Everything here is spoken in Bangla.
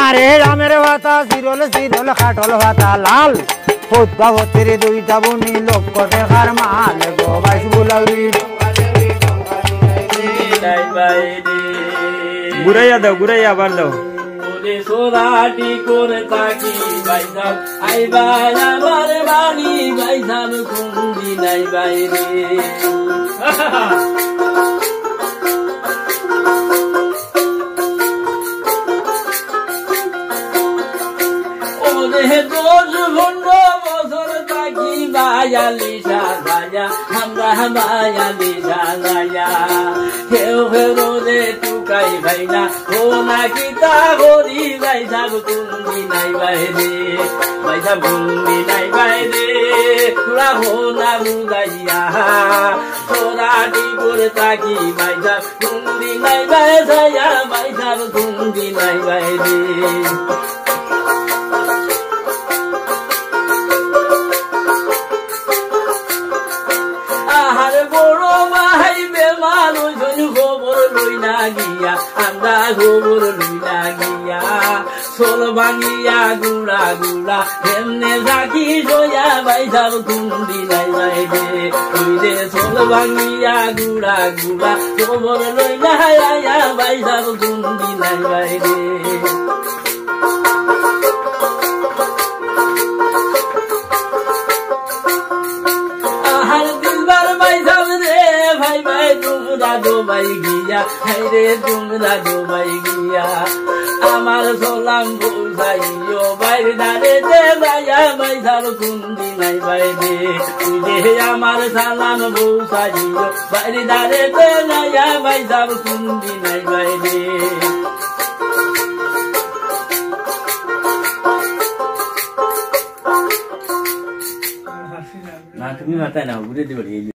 আরে রামের ভাতা চিরল চিরল খাটল ভাতা লাল পদ্মাবতীর দুইটা বুনি লক্ষ টাকার মাল গো বাইশ বুলাউরি ঘুরাইয়া দাও ঘুরাইয়া আবার দাও সোরাটি করে থাকি বাইসাব আইবা আমার বাড়ি বাইসাব কুন্দি নাই বাইরে ওরে 10-15 বছর থাকি বায়ালি সাজায়া আমরা বায়ালি সাজায়া কেউ ফেরোলে টুকাই ভাই না ও নাকি তা হরি বাইসাব কুন্দি নাই বাইরে বাইসাব কুন্দি নাই বাইরে তোরা হো না বুঝাইয়া তোরাটি করে থাকি বাইসাব কুন্দি নাই বাইসায়া বাইসাব কুন্দি নাই বাইরে আহার বড় ভাই বেমার খবর লই না গিয়া আমরা খবর লই না গিয়া সোল ভাঙিয়া গুড়া গুড়া এমনে রাখি জয়া বাইসাব কুন্দি নাই বাইরে ওইরে সোল ভাঙিয়া গুড়া গুড়া খবর লই না আয়া বাইসাব কুন্দি নাই বাইরে আহার দিলবার বাইসাব রে ভাই ভাই তোমরা ডোবাই গিয়া হাই রে তোমরা ডোবাই গিয়া আমার সোলাম বউসাইও বাইরে দাঁড়ে দে ভাইয়া বাইসাব কুন্দি নাই বাইরে তুই রে আমার সালাম বউসাইও বাইরে দাঁড়ে দে ভাইয়া বাইসাব কুন্দি নাই বাইরে না তুমি মাথায় নাও ঘুরে দিবি